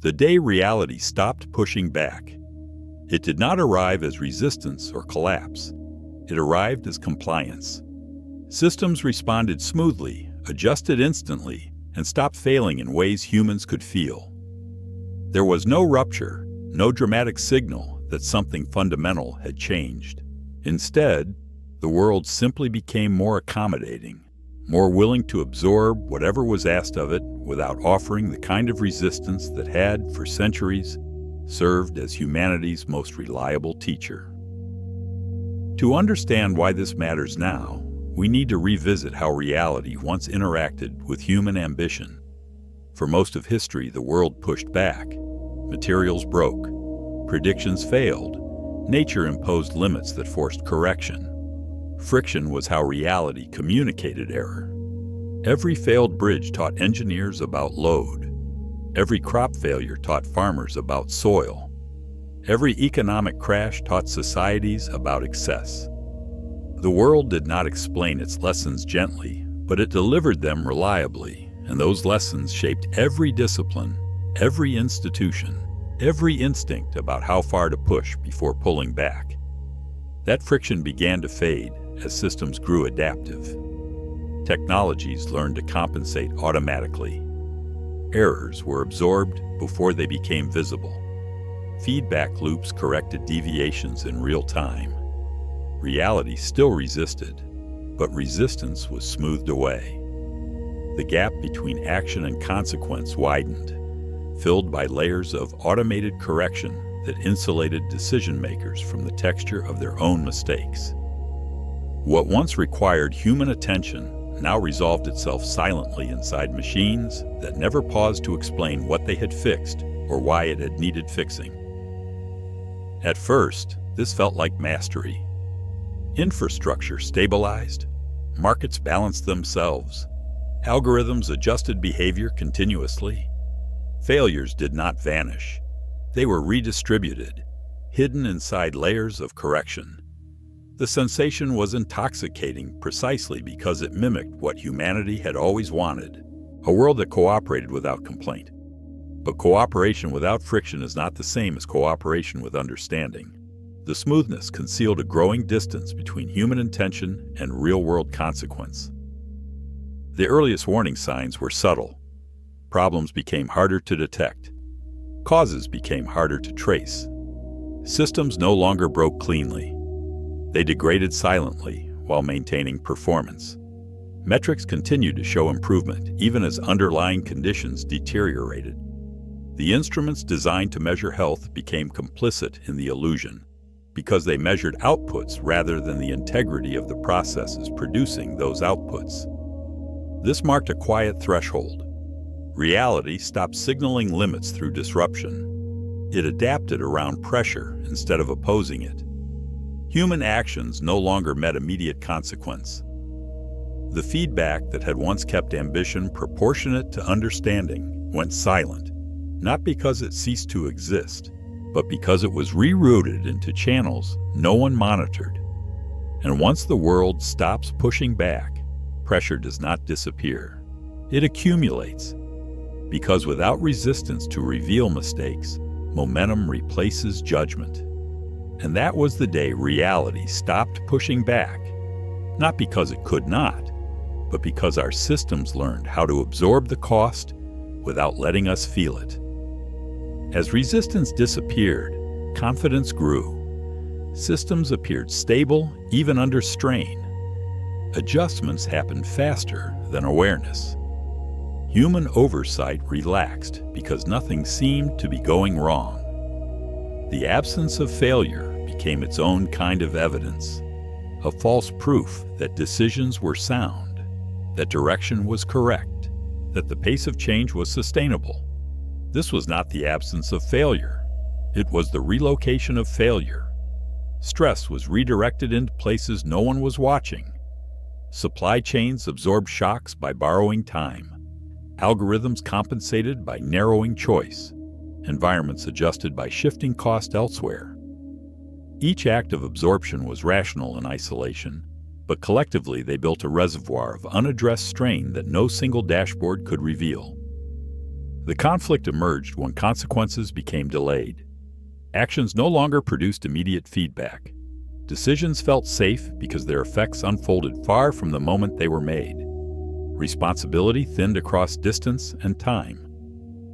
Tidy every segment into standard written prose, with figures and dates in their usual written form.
the day reality stopped pushing back. It did not arrive as resistance or collapse. It arrived as compliance. Systems responded smoothly, adjusted instantly, and stopped failing in ways humans could feel. There was no rupture, no dramatic signal that something fundamental had changed. Instead, the world simply became more accommodating, more willing to absorb whatever was asked of it without offering the kind of resistance that had, for centuries, served as humanity's most reliable teacher. To understand why this matters now, we need to revisit how reality once interacted with human ambition. For most of history, the world pushed back. Materials broke. Predictions failed. Nature imposed limits that forced correction. Friction was how reality communicated error. Every failed bridge taught engineers about load. Every crop failure taught farmers about soil. Every economic crash taught societies about excess. The world did not explain its lessons gently, but it delivered them reliably, and those lessons shaped every discipline, every institution, every instinct about how far to push before pulling back. That friction began to fade as systems grew adaptive. Technologies learned to compensate automatically. Errors were absorbed before they became visible. Feedback loops corrected deviations in real time. Reality still resisted, but resistance was smoothed away. The gap between action and consequence widened, filled by layers of automated correction that insulated decision-makers from the texture of their own mistakes. What once required human attention now resolved itself silently inside machines that never paused to explain what they had fixed or why it had needed fixing. At first, this felt like mastery. Infrastructure stabilized, markets balanced themselves, algorithms adjusted behavior continuously. Failures did not vanish. They were redistributed, hidden inside layers of correction. The sensation was intoxicating precisely because it mimicked what humanity had always wanted, a world that cooperated without complaint. But cooperation without friction is not the same as cooperation with understanding. The smoothness concealed a growing distance between human intention and real-world consequence. The earliest warning signs were subtle. Problems became harder to detect. Causes became harder to trace. Systems no longer broke cleanly. They degraded silently while maintaining performance. Metrics continued to show improvement even as underlying conditions deteriorated. The instruments designed to measure health became complicit in the illusion because they measured outputs rather than the integrity of the processes producing those outputs. This marked a quiet threshold. Reality stopped signaling limits through disruption. It adapted around pressure instead of opposing it. Human actions no longer met immediate consequence. The feedback that had once kept ambition proportionate to understanding went silent, not because it ceased to exist, but because it was rerouted into channels no one monitored. And once the world stops pushing back, pressure does not disappear. It accumulates. Because without resistance to reveal mistakes, momentum replaces judgment. And that was the day reality stopped pushing back, not because it could not, but because our systems learned how to absorb the cost without letting us feel it. As resistance disappeared, confidence grew. Systems appeared stable even under strain. Adjustments happened faster than awareness. Human oversight relaxed because nothing seemed to be going wrong. The absence of failure became its own kind of evidence, a false proof that decisions were sound, that direction was correct, that the pace of change was sustainable. This was not the absence of failure. It was the relocation of failure. Stress was redirected into places no one was watching. Supply chains absorbed shocks by borrowing time. Algorithms compensated by narrowing choice. Environments adjusted by shifting cost elsewhere. Each act of absorption was rational in isolation, but collectively they built a reservoir of unaddressed strain that no single dashboard could reveal. The conflict emerged when consequences became delayed. Actions no longer produced immediate feedback. Decisions felt safe because their effects unfolded far from the moment they were made. Responsibility thinned across distance and time.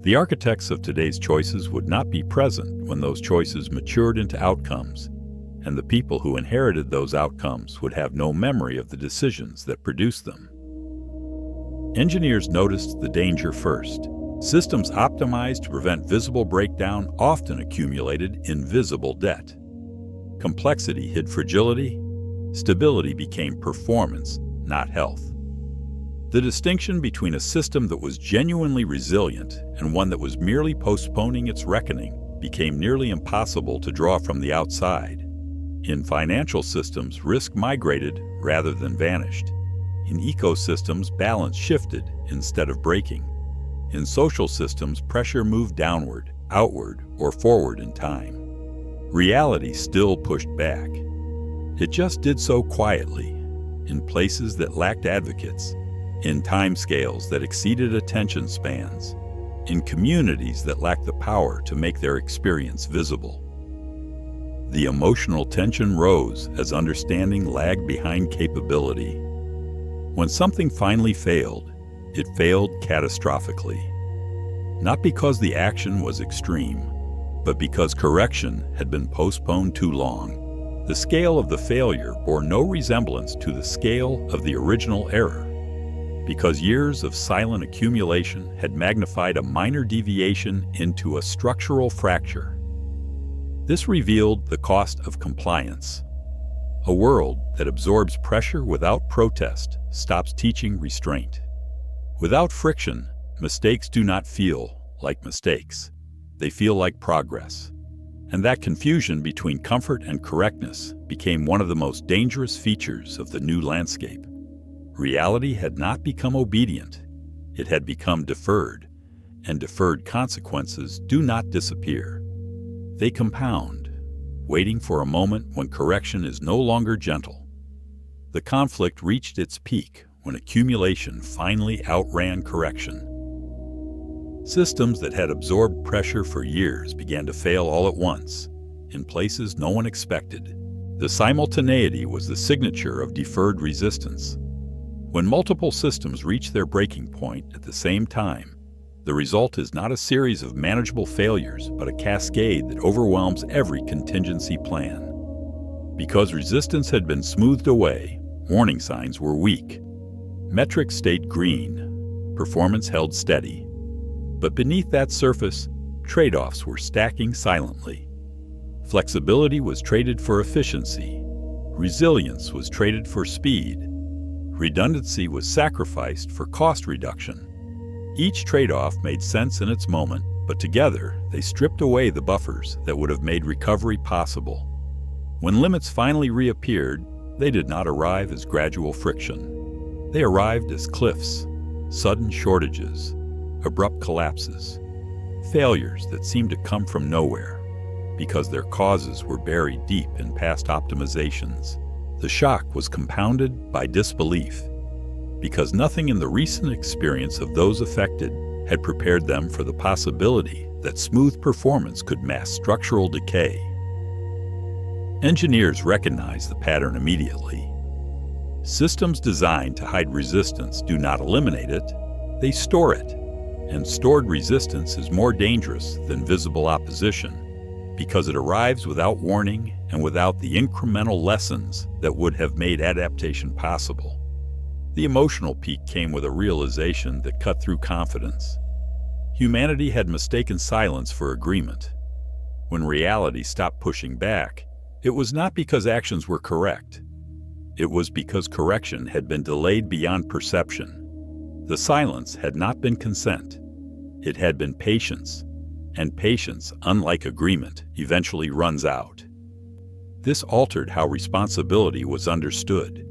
The architects of today's choices would not be present when those choices matured into outcomes, and the people who inherited those outcomes would have no memory of the decisions that produced them. Engineers noticed the danger first. Systems optimized to prevent visible breakdown often accumulated invisible debt. Complexity hid fragility. Stability became performance, not health. The distinction between a system that was genuinely resilient and one that was merely postponing its reckoning became nearly impossible to draw from the outside. In financial systems, risk migrated rather than vanished. In ecosystems, balance shifted instead of breaking. In social systems, pressure moved downward, outward, or forward in time. Reality still pushed back. It just did so quietly, in places that lacked advocates, in timescales that exceeded attention spans, in communities that lacked the power to make their experience visible. The emotional tension rose as understanding lagged behind capability. When something finally failed, it failed catastrophically. Not because the action was extreme, but because correction had been postponed too long. The scale of the failure bore no resemblance to the scale of the original error, because years of silent accumulation had magnified a minor deviation into a structural fracture. This revealed the cost of compliance. A world that absorbs pressure without protest stops teaching restraint. Without friction, mistakes do not feel like mistakes. They feel like progress. And that confusion between comfort and correctness became one of the most dangerous features of the new landscape. Reality had not become obedient. It had become deferred, and deferred consequences do not disappear. They compound, waiting for a moment when correction is no longer gentle. The conflict reached its peak when accumulation finally outran correction. Systems that had absorbed pressure for years began to fail all at once, in places no one expected. The simultaneity was the signature of deferred resistance. When multiple systems reach their breaking point at the same time, the result is not a series of manageable failures, but a cascade that overwhelms every contingency plan. Because resistance had been smoothed away, warning signs were weak. Metrics stayed green, performance held steady. But beneath that surface, trade-offs were stacking silently. Flexibility was traded for efficiency. Resilience was traded for speed. Redundancy was sacrificed for cost reduction. Each trade-off made sense in its moment, but together they stripped away the buffers that would have made recovery possible. When limits finally reappeared, they did not arrive as gradual friction. They arrived as cliffs, sudden shortages, abrupt collapses, failures that seemed to come from nowhere because their causes were buried deep in past optimizations. The shock was compounded by disbelief, because nothing in the recent experience of those affected had prepared them for the possibility that smooth performance could mask structural decay. Engineers recognized the pattern immediately. Systems designed to hide resistance do not eliminate it, they store it. And stored resistance is more dangerous than visible opposition, because it arrives without warning and without the incremental lessons that would have made adaptation possible. The emotional peak came with a realization that cut through confidence. Humanity had mistaken silence for agreement. When reality stopped pushing back, it was not because actions were correct. It was because correction had been delayed beyond perception. The silence had not been consent. It had been patience. And patience, unlike agreement, eventually runs out. This altered how responsibility was understood.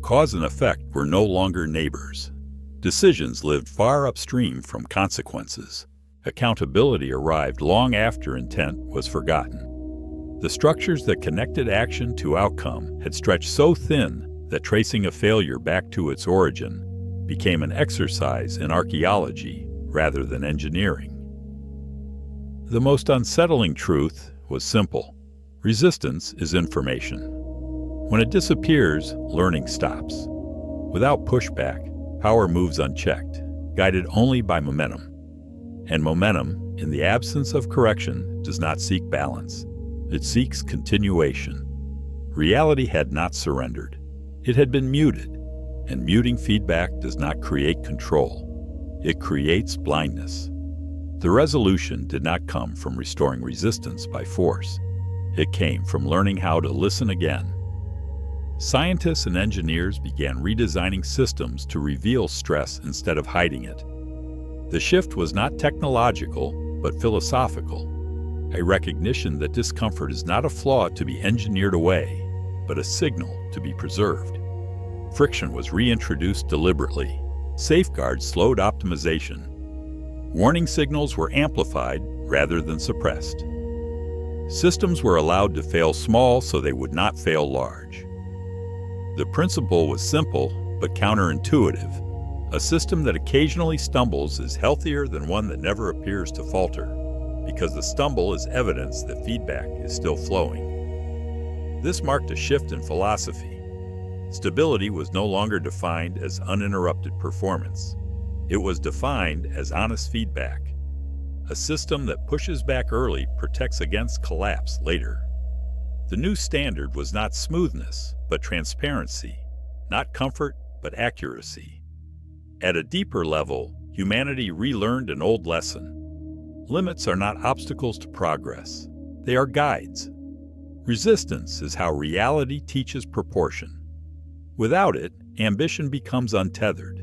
Cause and effect were no longer neighbors. Decisions lived far upstream from consequences. Accountability arrived long after intent was forgotten. The structures that connected action to outcome had stretched so thin that tracing a failure back to its origin became an exercise in archaeology rather than engineering. The most unsettling truth was simple. Resistance is information. When it disappears, learning stops. Without pushback, power moves unchecked, guided only by momentum. And momentum, in the absence of correction, does not seek balance. It seeks continuation. Reality had not surrendered. It had been muted, and muting feedback does not create control. It creates blindness. The resolution did not come from restoring resistance by force. It came from learning how to listen again. Scientists and engineers began redesigning systems to reveal stress instead of hiding it. The shift was not technological, but philosophical, a recognition that discomfort is not a flaw to be engineered away, but a signal to be preserved. Friction was reintroduced deliberately. Safeguards slowed optimization. Warning signals were amplified rather than suppressed. Systems were allowed to fail small so they would not fail large. The principle was simple but counterintuitive. A system that occasionally stumbles is healthier than one that never appears to falter, because the stumble is evidence that feedback is still flowing. This marked a shift in philosophy. Stability was no longer defined as uninterrupted performance. It was defined as honest feedback. A system that pushes back early protects against collapse later. The new standard was not smoothness, but transparency, not comfort, but accuracy. At a deeper level, humanity relearned an old lesson. Limits are not obstacles to progress. They are guides. Resistance is how reality teaches proportion. Without it, ambition becomes untethered,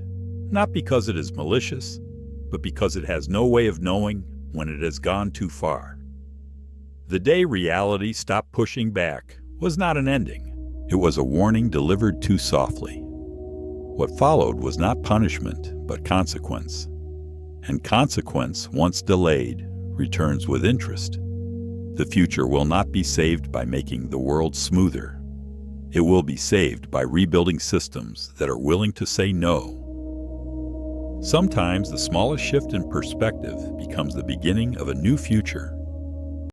not because it is malicious, but because it has no way of knowing when it has gone too far. The day reality stopped pushing back was not an ending. It was a warning delivered too softly. What followed was not punishment, but consequence. And consequence, once delayed, returns with interest. The future will not be saved by making the world smoother. It will be saved by rebuilding systems that are willing to say no. Sometimes the smallest shift in perspective becomes the beginning of a new future.